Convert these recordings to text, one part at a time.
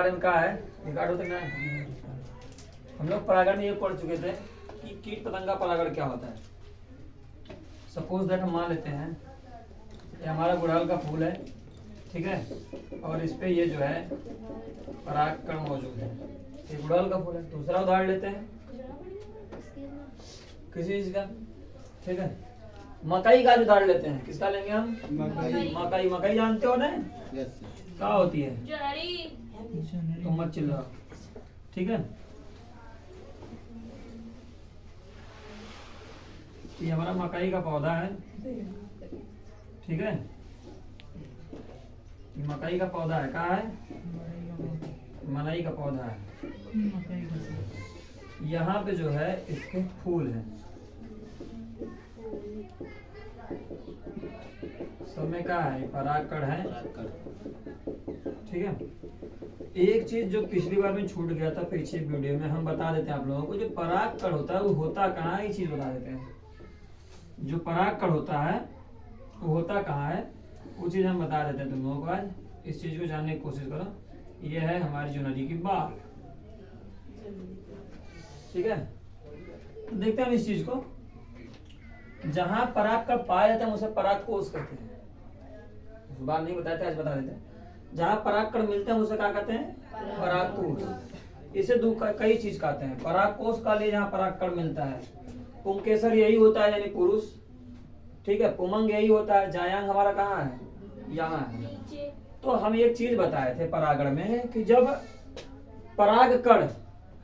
बारे में कहा है, रिकॉर्ड होता है। हम लोग परागण में ये पढ़ चुके थे कि कीट पतंग का परागण क्या होता है। सपोज दैट हम मान लेते हैं ये हमारा गुड़हल का फूल है, ठीक है, और इस पे ये जो है परागकण मौजूद है। ये गुड़हल का फूल है। दूसरा उदाहरण लेते हैं किसी चीज का, ठीक है, मकई का उदाहरण लेते हैं। किसका लेंगे हम? मकई। मकई जानते हो ना क्या होती है? तो मत चिल्लाओ, ठीक है। ये हमारा मकई का पौधा है, ठीक है। ये मकई का पौधा है, कहाँ है? मनई का पौधा है। यहाँ पे जो है इसके फूल है, सब में क्या है? परागकण है, ठीक है। एक चीज जो पिछली बार में छूट गया था पीछे वीडियो में, हम बता देते हैं आप लोगों को। जो परागकण होता है वो होता कहाँ है, ये चीज बता देते हैं। जो परागकण होता है वो होता कहाँ है, वो चीज हम बता देते हैं तुम लोगों को। आज इस चीज को जानने की कोशिश करो। ये है हमारी जो नदी की बाढ़, ठीक है। तो देखते हैं इस चीज को। जहां परागकण पाया जाता है उसे परागकोश कहते हैं। इस बार नहीं बताते, आज बता देते हैं। जहां परागकण मिलते हैं उसे क्या कहते हैं? परागकोश। इसे कई चीज कहते हैं। परागकोश का लिए जहाँ परागकण मिलता है। पुंकेसर यही होता है, यानी पुरुष, ठीक है। पुमंग यही होता है। जायांग हमारा कहाँ है? यहाँ है। तो हम एक चीज बताए थे परागण में कि जब परागकण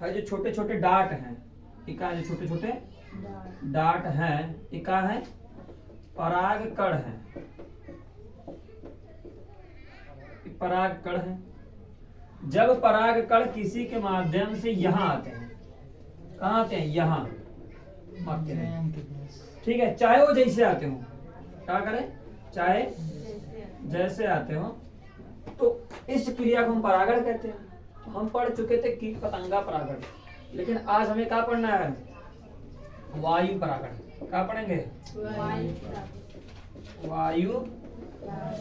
है, जो छोटे छोटे डाट हैं, जो छोटे छोटे डाट हैं, ये क्या है? परागकण है, परागकण है। जब परागकण किसी के माध्यम से यहाँ आते हैं, कहाँ आते हैं? यहाँ आते हैं, ठीक है। चाहे वो जैसे आते हो, क्या करें? चाहे जैसे आते हो, तो इस क्रिया को हम परागण कहते हैं। तो हम पढ़ चुके थे कीट पतंगा परागण, लेकिन आज हमें क्या पढ़ना है? वायु परागण। क्या पढ़ेंगे? वायु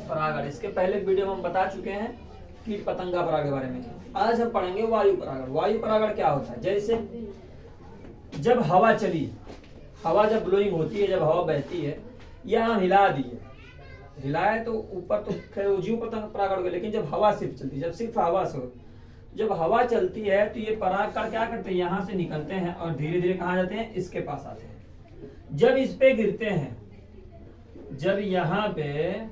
परागण। इसके पहले वीडियो में हम बता चुके हैं कीट पतंगा परागण के बारे में। आज हम पढ़ेंगे वायु परागण। वायु परागण क्या होता है? जैसे जब हवा चली, हवा जब ब्लोइंग होती है, जब हवा बहती है, या हम हिला दिए, हिलाए तो ऊपर तो खैर जीव पतंग परागण हो गया। लेकिन जब हवा सिर्फ चलती है, जब सिर्फ हवा से, जब हवा चलती है तो ये परागकण क्या करते हैं? यहाँ से निकलते हैं और धीरे धीरे कहाँ जाते हैं? इसके पास आते हैं। जब इस पे गिरते हैं, जब यहाँ पे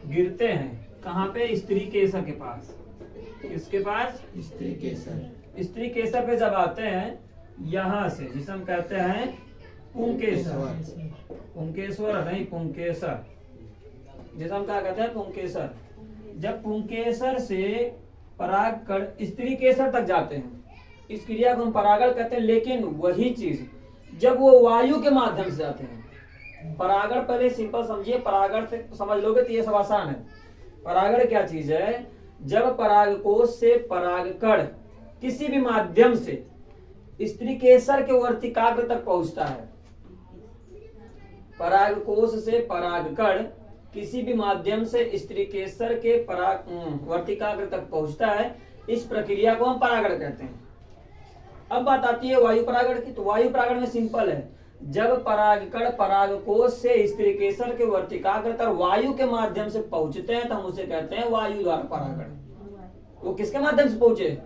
गिरते हैं, कहाँ पे? स्त्री केसर के पास। किसके पास? स्त्री केसर। स्त्री केसर पे जब आते हैं यहाँ से, जिसे हम कहते हैं पुंकेसर। पुंकेश्वर नहीं, पुंकेसर, जैसा हम क्या कहते हैं? पुंकेसर। जब पुंकेसर से परागकण स्त्री केसर तक जाते हैं, इस क्रिया को हम परागण कहते हैं। लेकिन वही चीज जब वो वायु के माध्यम से जाते हैं, परागण पहले सिंपल समझिए, परागण से समझ लोगे तो ये सब आसान है। परागण क्या चीज है? जब परागकोश से परागकण किसी भी माध्यम से स्त्री केसर के वर्तिकाग्र तक पहुंचता है, परागकोश से परागकण किसी भी माध्यम से स्त्री केसर के वर्तिकाग्र तक पहुंचता है, इस प्रक्रिया को हम परागण कहते हैं। अब बात आती है वायु परागण की। तो वायु परागण में सिंपल है, जब परागकण परागकोश से स्त्री केसर के वर्तिकाग्र तक वायु के माध्यम से पहुंचते हैं तो हम उसे कहते हैं वायु द्वारा परागण। वो किसके माध्यम से पहुंचे?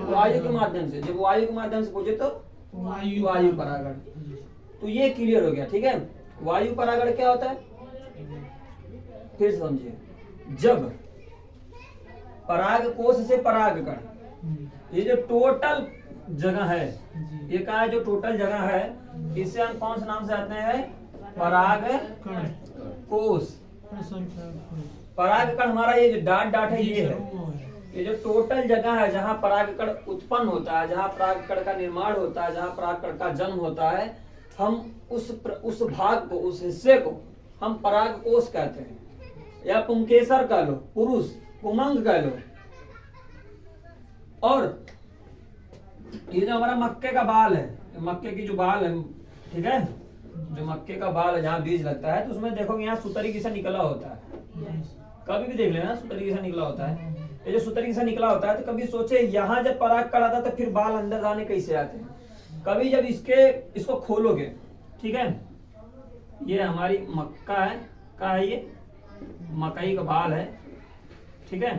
वायु के माध्यम से। जब वायु के माध्यम से पहुंचे तो वायु परागण। तो ये क्लियर हो गया, ठीक है। वायु परागण क्या होता है फिर समझिए। जब परागकोश से परागकण, ये जो टोटल जगह है, ये क्या है? जो टोटल जगह है, इसे हम कौन से नाम से आते हैं? परागकोश। परागकण हमारा ये जो डाट है, ये है। ये जो टोटल जगह है जहाँ परागकण उत्पन्न होता है, जहाँ परागकण का निर्माण होता है, जहाँ परागकण का जन्म होता है, हम उस भाग को, उस हिस्से को हम परागकोश कहते हैं, या पुंकेसर कह लो, पुरुष, पुमंग कह लो। और ये जो हमारा मक्के का बाल है, मक्के की जो बाल है, ठीक है, जो मक्के का बाल है जहाँ बीज लगता है, तो उसमें देखोगे यहाँ सुतरी किसा निकला होता है। कभी भी देख लेना, सुतरी किसा निकला होता है। ये जो सूतरी से निकला होता है, तो कभी सोचे यहाँ जब परागकण आता है तो फिर बाल अंदर दाने कैसे आते हैं। कभी जब इसको खोलोगे, ठीक है, ये हमारी मक्का है, क्या है ये, मकई का बाल है, ठीक है,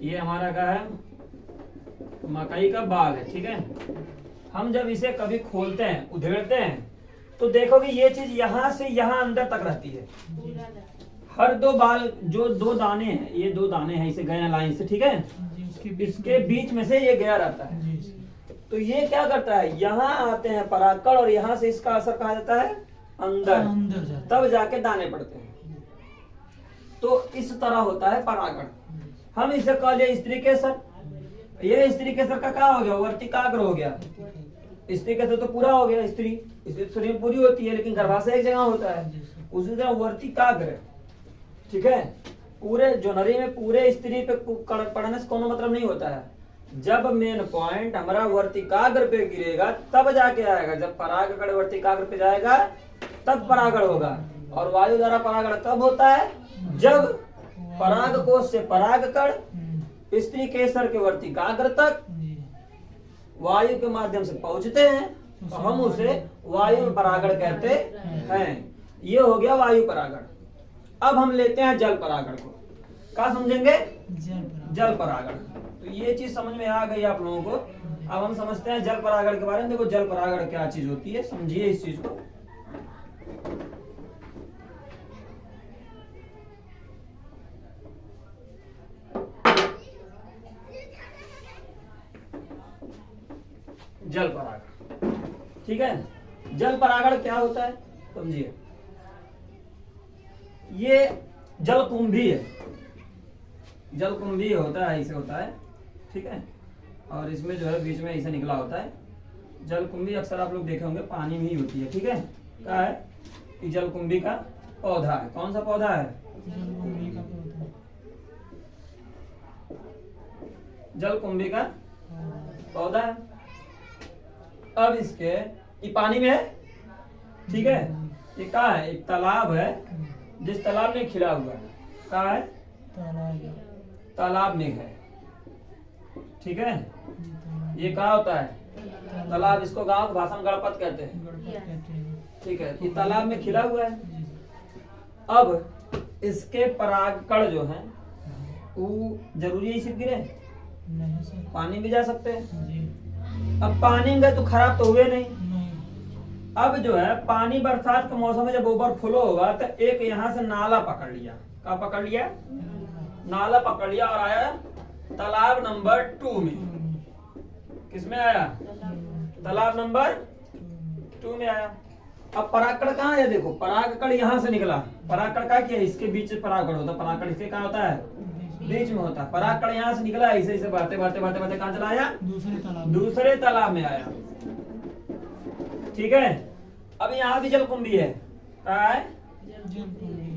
ये हमारा क्या है, मकई का बाल है, ठीक है। हम जब इसे कभी खोलते हैं, उधेड़ते हैं, तो देखोगे ये चीज यहाँ से यहाँ अंदर तक रहती है। हर दो बाल जो दो दाने हैं, ये दो दाने हैं, इसे गया लाइन से, ठीक है, इसके बीच में से ये गया रहता है। तो ये क्या करता है, यहाँ आते हैं परागकण और यहाँ से इसका असर कहा जाता है अंदर, तब जाके दाने पड़ते हैं। तो इस तरह होता है परागण। हम इसे कह लिया स्त्री केसर। ये स्त्री केसर का क्या हो गया, वर्तिकाग्र हो गया। स्त्री केसर तो पूरा हो गया, स्त्री शरीर में पूरी होती है, लेकिन गर्भाशय एक जगह होता है। उसी तरह वर्तिकाग्र, ठीक है, पूरे जोनरी में पूरे स्त्री पे पढ़ने से कोनो मतलब नहीं होता है। जब मेन पॉइंट हमारा वर्तिकाग्र पे गिरेगा तब जाके आएगा। जब परागकण वर्तिकाग्र पे जाएगा तब परागण होगा। और वायु द्वारा परागण कब होता है, जब परागकोश से परागकण स्त्री केसर के वर्तिकाग्र तक वायु के माध्यम से पहुंचते हैं, तो हम उसे वायु परागण कहते हैं। ये हो गया वायु परागण। अब हम लेते हैं जल परागण को। क्या समझेंगे, जल परागण। तो ये चीज समझ में आ गई आप लोगों को। अब हम समझते हैं जल परागण के बारे में। देखो जल परागण क्या चीज होती है, समझिए इस चीज को। जल परागण, ठीक है। जल परागण क्या होता है समझिए। ये जलकुंभी है, जलकुंभी होता है, ऐसे होता है, ठीक है। और इसमें जो है बीच में ऐसे निकला होता है। जलकुंभी अक्सर आप लोग देखे होंगे पानी में ही होती है, ठीक है। क्या है कि जलकुंभी का पौधा है। कौन सा पौधा है, जलकुंभी का पौधा है। अब इसके ये पानी में है, ठीक है। ये क्या है, एक तालाब है, जिस तालाब में खिला हुआ है। क्या है, तालाब में है, ठीक है। ये क्या होता है, तालाब। इसको गांव की भाषा में गणपत कहते हैं, ठीक है। ये तालाब में खिला हुआ है। अब इसके परागकण जो हैं वो जरूरी है सिर्फ गिरे, पानी भी जा सकते हैं। अब पानी में गए तो खराब तो हुए नहीं। अब जो है पानी बरसात के मौसम में जब ओवरफ्लो होगा तो एक यहाँ से नाला पकड़ लिया। क्या पकड़ लिया, नाला पकड़ लिया और आया तालाब नंबर 2 में। किसमें आया, तालाब नंबर 2 में आया। अब परागकण कहाँ है, देखो परागकण यहाँ से निकला। परागकण क्या किया, इसके बीच परागकण होता है। परागकण इसके कहाँ होता है, बीच में होता है। परागकण यहाँ से निकला, ऐसे ऐसे बढ़ते बढ़ते बढ़ते बढ़ते कहाँ चला आया, दूसरे तालाब में आया, ठीक है। अब यहाँ भी जलकुंभी है। क्या है,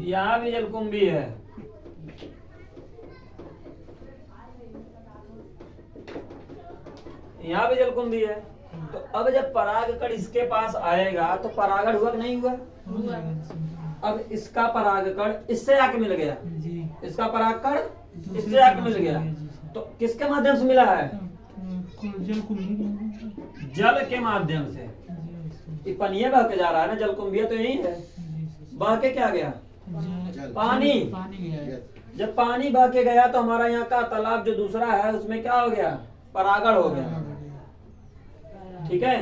यहाँ भी जलकुंभी है। यहाँ भी जलकुंभी है। तो अब जब परागकण इसके पास आएगा तो परागण हुआ कि नहीं हुआ, अब इसका परागकण इससे आके मिल गया, इसका परागकण इससे आके मिल गया। तो किसके माध्यम से मिला है, जल के माध्यम से। ये पनिया बह के जा रहा है ना, जलकुंभिया तो यही है। बह के क्या गया, पानी। जब पानी बह के गया तो हमारा यहाँ का तालाब जो दूसरा है उसमें क्या हो गया, परागण हो गया, ठीक है।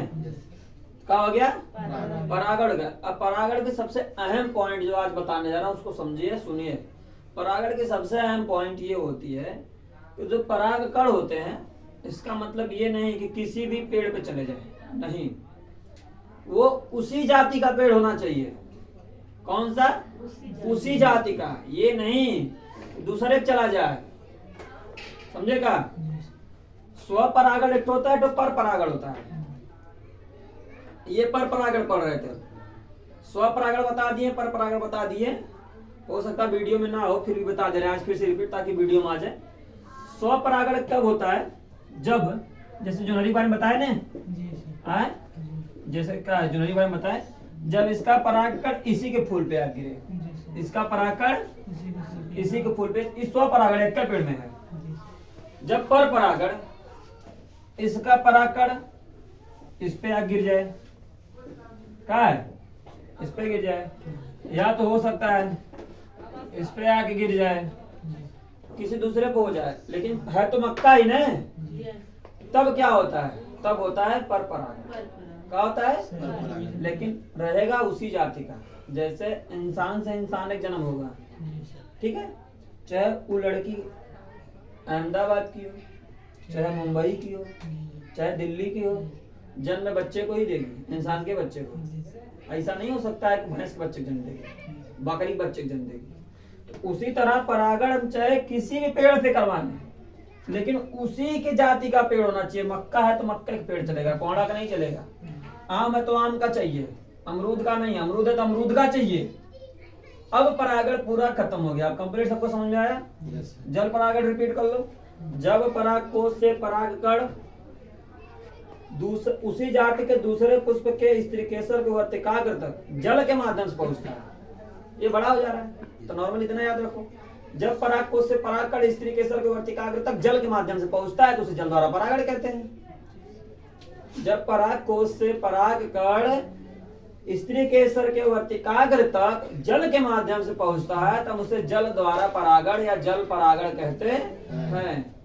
क्या हो गया, परागण गया। अब परागण के सबसे अहम पॉइंट जो आज बताने जा रहा हूँ उसको समझिए, सुनिए। परागण की सबसे अहम पॉइंट ये होती है कि जो परागकण होते हैं, इसका मतलब ये नहीं कि किसी भी पेड़ पे चले जाए, नहीं, वो उसी जाति का पेड़ होना चाहिए। कौन सा, उसी जाति का, ये नहीं दूसरे पे चला जाए, समझेगा। स्वपरागण एक होता है, तो पर परागण होता है। ये पर परागण पढ़ रहे थे, स्वपरागण बता दिए, पर परागण बता दिए। हो सकता वीडियो में ना हो, फिर भी बता दे रहे हैं आज फिर से रिपीट, ताकि वीडियो में आ जाए। स्वपरागण कब होता है, जब जैसे जोनरी बारे में बताए ना, जैसे क्या जोनरी बारे में बताए, जब इसका परागकण इसी के फूल पे आ गिरे, इसका परागकण इसी के फूल पे, इस स्वपरागण एक पेड़ में है, जब पर परागण इसका परागकण इस पे आके गिर जाए, क्या है, इस पे गिर जाए, या तो हो सकता है इस पे आके गिर जाए, किसी दूसरे पे हो जाए, लेकिन है तो मक्का ही ना, तब क्या होता है, तब होता है पर परागण। क्या होता है, लेकिन रहेगा उसी जाति का। जैसे इंसान से इंसान एक जन्म होगा, ठीक है, चाहे वो लड़की अहमदाबाद की हो, चाहे मुंबई की हो, चाहे दिल्ली की हो, जन्म बच्चे को ही देगी, इंसान के बच्चे को। ऐसा नहीं हो सकता है कि भैंस के बच्चे को जन्म देगी, बकरी के बच्चे को जन्म देगी। तो उसी तरह परागण हम चाहे किसी भी पेड़ से करवाएं, लेकिन उसी के जाति का पेड़ होना चाहिए। मक्का है तो मक्का का पेड़ चलेगा, कोहड़ा का नहीं चलेगा। आम है तो आम का चाहिए, अमरूद का नहीं, अमरूद है तो अमरूद का चाहिए। अब परागण पूरा खत्म हो गया, कंप्लीट, सबको समझ में आया? जल परागण रिपीट कर लो। जब परागकोश से परागकण उसी जाति के दूसरे पुष्प के स्त्रीकेसर के वर्तिकाग्र तक जल के माध्यम से पहुंचता है। ये बड़ा हो जा रहा है, तो नॉर्मल इतना याद रखो। जब परागकोश से परागकण स्त्रीकेसर के वर्तिकाग्र तक जल के माध्यम से पहुंचता है तो उसे जल द्वारा परागण कहते हैं। जब परागकोश से परागकण स्त्रीकेसर के वर्तिकाग्र तक जल के माध्यम से पहुंचता है तब उसे जल द्वारा परागण या जल परागण कहते हैं।